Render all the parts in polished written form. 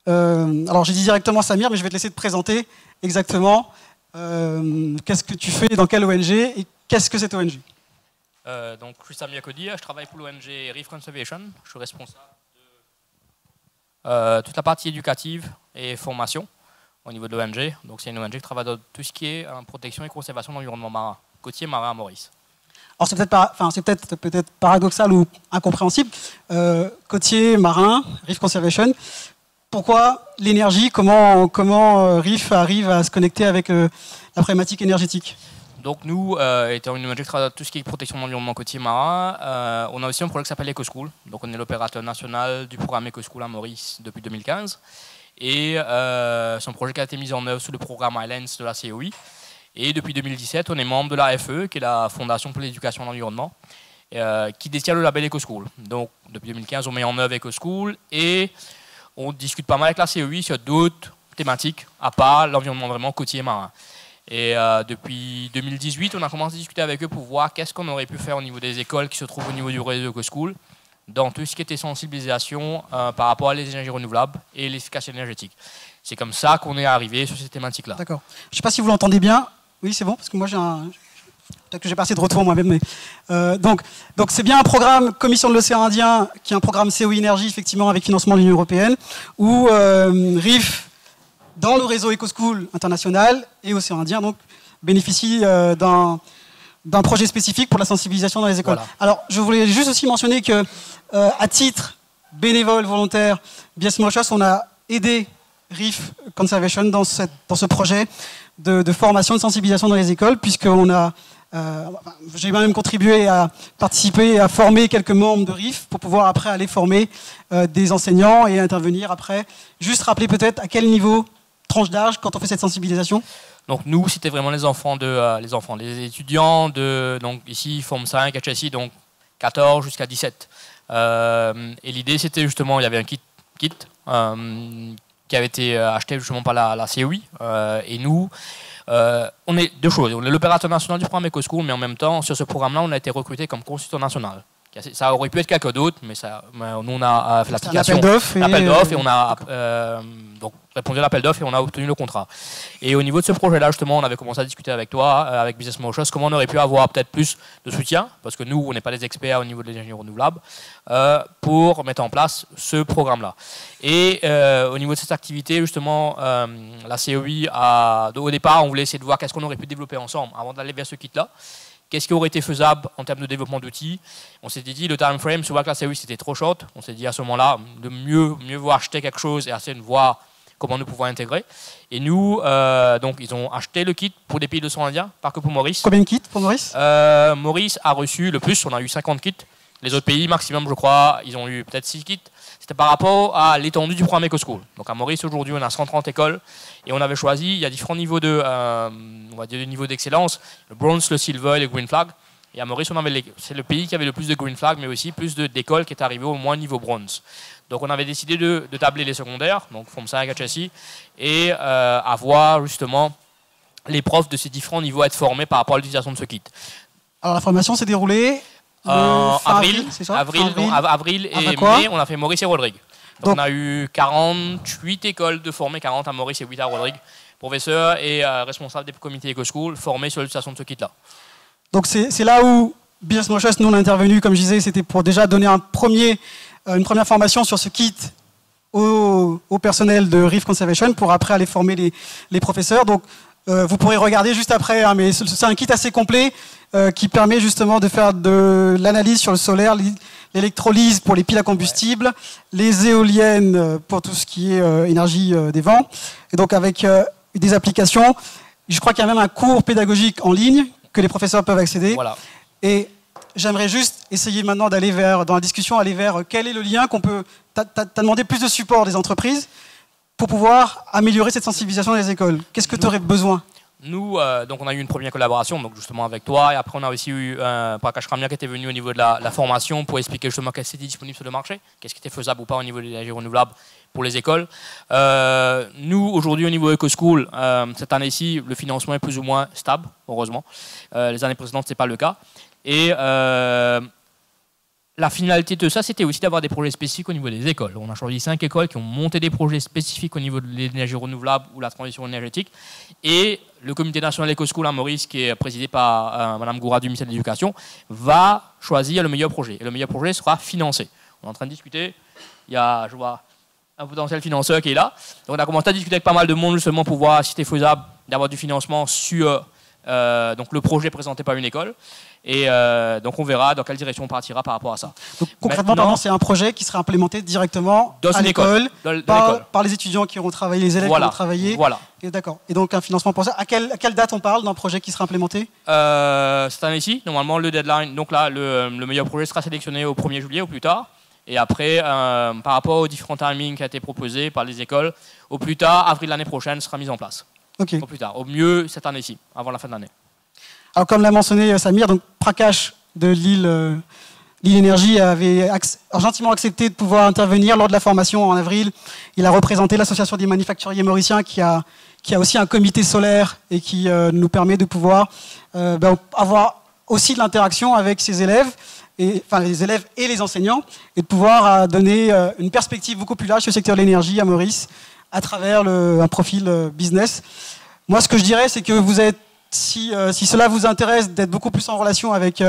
Alors j'ai dit directement Samir, mais je vais te laisser te présenter exactement. Qu'est-ce que tu fais dans quelle ONG et qu'est-ce que cette ONG? Donc, je suis Samir Kodir, je travaille pour l'ONG Reef Conservation. Je suis responsable de toute la partie éducative et formation au niveau de l'ONG. Donc, c'est une ONG qui travaille dans tout ce qui est protection et conservation de l'environnement marin, côtier marin à Maurice. Alors c'est peut-être paradoxal ou incompréhensible. Côtier marin, Reef Conservation. Pourquoi l'énergie? Comment Reef arrive à se connecter avec la problématique énergétique? Donc nous, étant une ONG qui travaille dans tout ce qui est protection de l'environnement côtier marin, on a aussi un projet qui s'appelle EcoSchool. Donc on est l'opérateur national du programme EcoSchool à Maurice depuis 2015. Et c'est un projet qui a été mis en œuvre sous le programme Islands de la COI. Et depuis 2017, on est membre de la FE, qui est la Fondation pour l'éducation et l'environnement, qui détient le label EcoSchool. Donc depuis 2015, on met en œuvre EcoSchool et on discute pas mal avec la COI sur d'autres thématiques, à part l'environnement vraiment côtier marin. Et depuis 2018, on a commencé à discuter avec eux pour voir qu'est-ce qu'on aurait pu faire au niveau des écoles qui se trouvent au niveau du réseau EcoSchool, dans tout ce qui était sensibilisation par rapport à les énergies renouvelables et l'efficacité énergétique. C'est comme ça qu'on est arrivé sur ces thématiques-là. D'accord. Je ne sais pas si vous l'entendez bien. Oui, c'est bon, parce que moi j'ai un... Peut-être que j'ai pas assez de retour moi-même, mais donc c'est bien un programme Commission de l'océan Indien, qui est un programme COI Énergie, effectivement, avec financement de l'Union européenne, où RIF, dans le réseau EcoSchool international et Océan Indien, donc, bénéficie d'un projet spécifique pour la sensibilisation dans les écoles. Voilà. Alors, je voulais juste aussi mentionner que, à titre bénévole, volontaire, BS Mauritius, on a aidé Reef Conservation dans ce projet de formation, de sensibilisation dans les écoles, puisqu'on a... j'ai même contribué à participer et à former quelques membres de RIF pour pouvoir après aller former des enseignants et intervenir après. Juste rappeler peut-être à quel niveau, tranche d'âge, quand on fait cette sensibilisation? Donc nous, c'était vraiment les étudiants de, donc ici, Forme 5, HSI, donc 14 jusqu'à 17. Et l'idée, c'était justement, il y avait un kit qui avait été acheté justement par la COI. Et nous, on est deux choses. On est l'opérateur national du programme EcoSchool, mais en même temps, sur ce programme-là, on a été recruté comme consultant national. Ça aurait pu être quelqu'un d'autre, mais nous, on a fait l'application. L'appel d'offres. Et on a donc, répondu à l'appel d'offres et on a obtenu le contrat. Et au niveau de ce projet-là, justement, on avait commencé à discuter avec toi, avec Business Mauritius, comment on aurait pu avoir peut-être plus de soutien, parce que nous, on n'est pas des experts au niveau de l'énergie renouvelable, pour mettre en place ce programme-là. Et au niveau de cette activité, justement, la COI, au départ, on voulait essayer de voir qu'est-ce qu'on aurait pu développer ensemble avant d'aller vers ce kit-là. Qu'est-ce qui aurait été faisable en termes de développement d'outils? On s'était dit, le time frame, souvent que la COI c'était trop short. On s'est dit à ce moment-là, de mieux vaut acheter quelque chose et essayer de voir comment nous pouvons intégrer. Et nous, donc, ils ont acheté le kit pour des pays de l'océan Indien, pas que pour Maurice. Combien de kits pour Maurice? Maurice a reçu le plus, on a eu 50 kits. Les autres pays, maximum, je crois, ils ont eu peut-être 6 kits. C'était par rapport à l'étendue du programme EcoSchool. Donc à Maurice, aujourd'hui, on a 130 écoles et on avait choisi, il y a différents niveaux on va dire, de niveau d'excellence, le bronze, le silver et le green flag. Et à Maurice, c'est le pays qui avait le plus de green flag, mais aussi plus d'écoles qui étaient arrivées au moins niveau bronze. Donc on avait décidé de tabler les secondaires, donc Forme 5, HSI, et avoir justement les profs de ces différents niveaux à être formés par rapport à l'utilisation de ce kit. Alors la formation s'est déroulée avril et mai, on a fait Maurice et Rodrigue. Donc on a eu 48 écoles de formés, 40 à Maurice et 8 à Rodrigue, professeurs et responsables des comités EcoSchool formés sur l'utilisation de ce kit-là. Donc c'est là où Business Mauritius, nous on a intervenu, comme je disais, c'était pour déjà donner une première formation sur ce kit au personnel de Reef Conservation pour après aller former les professeurs. Donc vous pourrez regarder juste après, hein, mais c'est un kit assez complet qui permet justement de faire de l'analyse sur le solaire, l'électrolyse pour les piles à combustible, les éoliennes pour tout ce qui est énergie des vents. Et donc avec des applications, je crois qu'il y a même un cours pédagogique en ligne que les professeurs peuvent accéder. Voilà. Et j'aimerais juste essayer maintenant d'aller dans la discussion, aller vers quel est le lien qu'on peut... Tu as demandé plus de support des entreprises pour pouvoir améliorer cette sensibilisation dans les écoles. Qu'est-ce que tu aurais besoin? Nous, donc on a eu une première collaboration, donc justement avec toi, et après on a aussi eu Prakash Ramya qui était venu au niveau de la formation pour expliquer justement qu'est-ce qui était disponible sur le marché, qu'est-ce qui était faisable ou pas au niveau de l'énergie renouvelable pour les écoles. Nous, aujourd'hui au niveau EcoSchool, cette année-ci, le financement est plus ou moins stable, heureusement. Les années précédentes, ce n'est pas le cas. Et la finalité de ça, c'était aussi d'avoir des projets spécifiques au niveau des écoles. On a choisi 5 écoles qui ont monté des projets spécifiques au niveau de l'énergie renouvelable ou la transition énergétique. Et le comité national EcoSchool à Maurice, qui est présidé par Mme Goura du ministère de l'Éducation, va choisir le meilleur projet. Et le meilleur projet sera financé. On est en train de discuter. Il y a, je vois, un potentiel financeur qui est là. Donc on a commencé à discuter avec pas mal de monde justement pour voir si c'était faisable d'avoir du financement sur donc le projet présenté par une école. Et donc on verra dans quelle direction on partira par rapport à ça. Donc concrètement, c'est un projet qui sera implémenté directement à l'école par les étudiants qui auront travaillé, les élèves qui auront travaillé. Voilà. Et d'accord. Et donc un financement pour ça. À quelle date on parle d'un projet qui sera implémenté cette année-ci, normalement le deadline. Donc là, le meilleur projet sera sélectionné au 1er juillet ou plus tard. Et après, par rapport aux différents timings qui ont été proposés par les écoles, au plus tard, avril l'année prochaine, sera mis en place. Ok. Au plus tard. Au mieux cette année-ci, avant la fin de l'année. Alors, comme l'a mentionné Samir, donc Prakash de Lille Énergie avait gentiment accepté de pouvoir intervenir lors de la formation en avril. Il a représenté l'association des manufacturiers mauriciens qui a aussi un comité solaire et qui nous permet de pouvoir avoir aussi de l'interaction avec ses élèves, enfin les élèves et les enseignants, et de pouvoir donner une perspective beaucoup plus large sur le secteur de l'énergie à Maurice à travers un profil business. Moi, ce que je dirais, c'est que vous êtes si cela vous intéresse d'être beaucoup plus en relation avec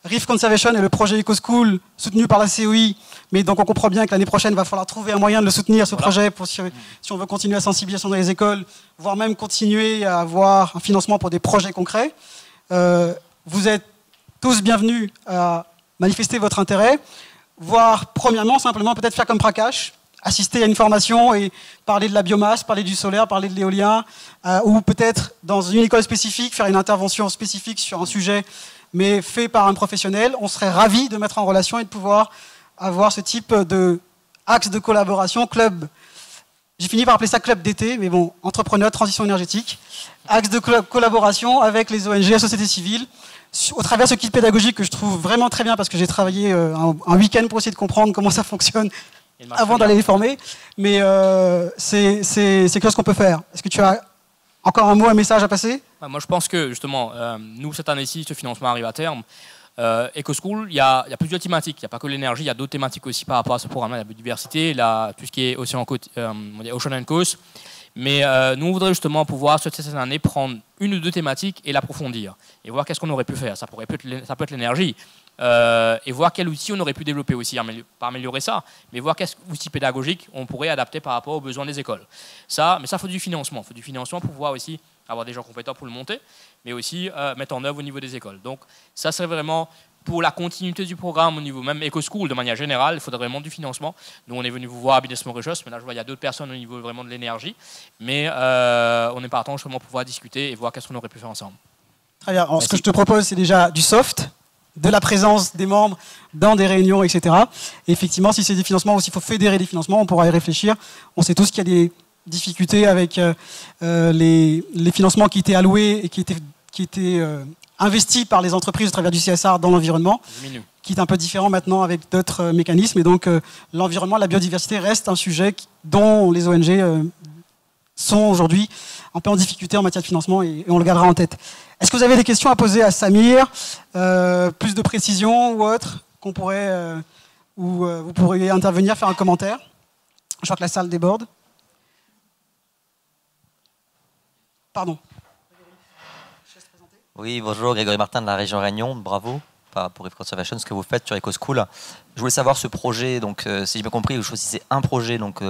Reef Conservation et le projet EcoSchool soutenu par la COI, mais donc on comprend bien que l'année prochaine, il va falloir trouver un moyen de le soutenir, ce projet, si on veut continuer la sensibilisation dans les écoles, voire même continuer à avoir un financement pour des projets concrets. Vous êtes tous bienvenus à manifester votre intérêt, voire premièrement, simplement peut-être faire comme Prakash, assister à une formation et parler de la biomasse, parler du solaire, parler de l'éolien, ou peut-être dans une école spécifique, faire une intervention spécifique sur un sujet, mais fait par un professionnel. On serait ravis de mettre en relation et de pouvoir avoir ce type d'axe de collaboration, club. J'ai fini par appeler ça club d'été, mais bon, entrepreneur, transition énergétique, axe de collaboration avec les ONG, la société civile, au travers ce kit pédagogique que je trouve vraiment très bien parce que j'ai travaillé un week-end pour essayer de comprendre comment ça fonctionne avant d'aller les former, mais c'est quelque chose qu'on peut faire. Est-ce que tu as encore un mot, un message à passer? Moi, je pense que, justement, nous, cette année-ci, ce financement arrive à terme. EcoSchool, il y a plusieurs thématiques. Il n'y a pas que l'énergie, il y a d'autres thématiques aussi par rapport à ce programme-là, la biodiversité, tout ce qui est Ocean and Coast. Mais nous, on voudrait justement pouvoir, cette année, prendre une ou deux thématiques et l'approfondir. Et voir qu'est-ce qu'on aurait pu faire. Ça peut être l'énergie. Et voir quel outil on aurait pu développer aussi, pas améliorer ça, mais voir quel outil pédagogique on pourrait adapter par rapport aux besoins des écoles. Mais ça, il faut du financement. Il faut du financement pour pouvoir aussi avoir des gens compétents pour le monter, mais aussi mettre en œuvre au niveau des écoles. Donc ça, c'est vraiment pour la continuité du programme au niveau même EcoSchool, de manière générale, il faudrait vraiment du financement. Nous, on est venu vous voir à Business Mauritius, mais là, je vois il y a d'autres personnes au niveau vraiment de l'énergie, mais on est partant justement pour pouvoir discuter et voir qu'est-ce qu'on aurait pu faire ensemble. Très bien. Alors, ce que je te propose, c'est déjà du soft, de la présence des membres dans des réunions, etc. Et effectivement, si c'est des financements ou s'il faut fédérer des financements, on pourra y réfléchir. On sait tous qu'il y a des difficultés avec les financements qui étaient alloués et qui étaient investis par les entreprises au travers du CSR dans l'environnement, qui est un peu différent maintenant avec d'autres mécanismes. Et donc, l'environnement, la biodiversité reste un sujet dont les ONG sont aujourd'hui un peu en difficulté en matière de financement et on le gardera en tête. Est-ce que vous avez des questions à poser à Samir, plus de précision ou autre, qu'on pourrait, ou vous pourriez intervenir, faire un commentaire? Je crois que la salle déborde. Pardon. Oui, bonjour, Grégory Martin de la région Réunion, bravo pour Reef Conservation, ce que vous faites sur EcoSchool. Je voulais savoir ce projet, donc si j'ai bien compris, vous choisissez un projet, donc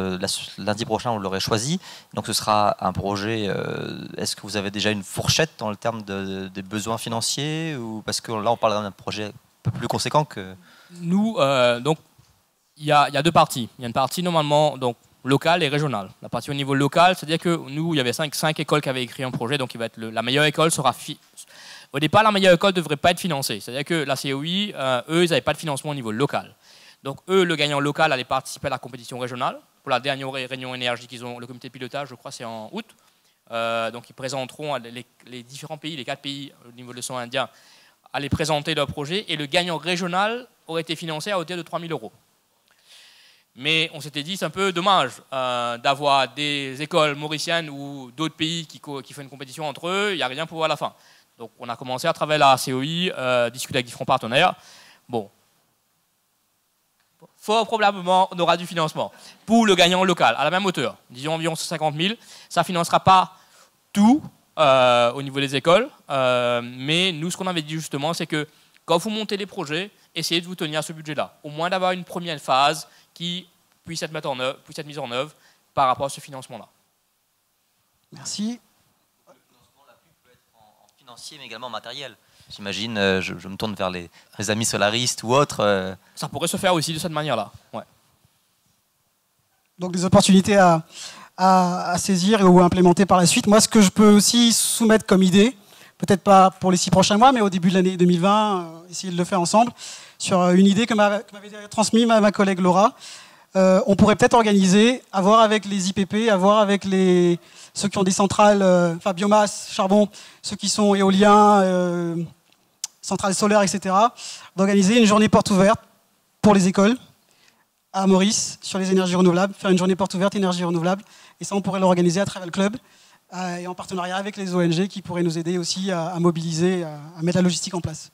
lundi prochain vous l'aurez choisi, donc ce sera un projet, est-ce que vous avez déjà une fourchette dans le terme des besoins financiers, ou parce que là on parle d'un projet un peu plus conséquent que... Nous, donc, il y a deux parties. Il y a une partie normalement donc, locale et régionale. La partie au niveau local, c'est-à-dire que nous, il y avait 5 écoles qui avaient écrit un projet, donc il va être la meilleure école sera... Au départ, la meilleure école ne devrait pas être financée. C'est-à-dire que la COI, eux, ils n'avaient pas de financement au niveau local. Donc eux, le gagnant local allait participer à la compétition régionale. Pour la dernière réunion énergie qu'ils ont, le comité de pilotage, je crois, c'est en août. Donc ils présenteront les différents pays, les 4 pays au niveau de l'océan Indien, allaient présenter leur projet. Et le gagnant régional aurait été financé à hauteur de 3 000 €. Mais on s'était dit, c'est un peu dommage d'avoir des écoles mauriciennes ou d'autres pays qui font une compétition entre eux, il n'y a rien pour voir à la fin. Donc on a commencé à travers la COI, discuter avec différents partenaires. Bon, fort probablement, on aura du financement pour le gagnant local, à la même hauteur, disons environ 150 000. Ça ne financera pas tout au niveau des écoles, mais nous, ce qu'on avait dit justement, c'est que quand vous montez les projets, essayez de vous tenir à ce budget-là, au moins d'avoir une première phase qui puisse être mise en œuvre par rapport à ce financement-là. Merci. Le financement, la pub peut être en financier, mais également en matériel. J'imagine, je me tourne vers mes amis solaristes ou autres. Ça pourrait se faire aussi de cette manière-là. Ouais. Donc des opportunités à saisir ou à implémenter par la suite. Moi, ce que je peux aussi soumettre comme idée, peut-être pas pour les 6 prochains mois, mais au début de l'année 2020, essayer de le faire ensemble, sur une idée que m'avait transmise ma collègue Laura. On pourrait peut-être organiser, à voir avec les IPP, à voir avec ceux qui ont des centrales, enfin biomasse, charbon, ceux qui sont éoliens, centrales solaires, etc., d'organiser une journée porte ouverte pour les écoles à Maurice sur les énergies renouvelables, faire une journée porte ouverte énergie renouvelable, et ça on pourrait l'organiser à Travel Club et en partenariat avec les ONG qui pourraient nous aider aussi à mobiliser, à mettre la logistique en place.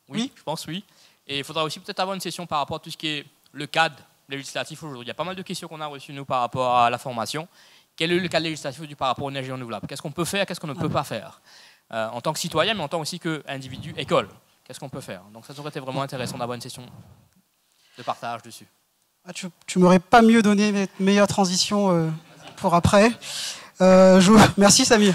Oui, je pense oui. Et il faudra aussi peut-être avoir une session par rapport à tout ce qui est le cadre législatif aujourd'hui. Il y a pas mal de questions qu'on a reçues nous par rapport à la formation. Quel est le cadre législatif par rapport aux énergies renouvelables? Qu'est-ce qu'on peut faire, qu'est-ce qu'on ne peut pas faire en tant que citoyen, mais en tant aussi qu'individu, école? Qu'est-ce qu'on peut faire? Donc ça aurait été vraiment intéressant d'avoir une session de partage dessus. Ah, tu m'aurais pas mieux donné mes meilleures transitions pour après. Merci Samir.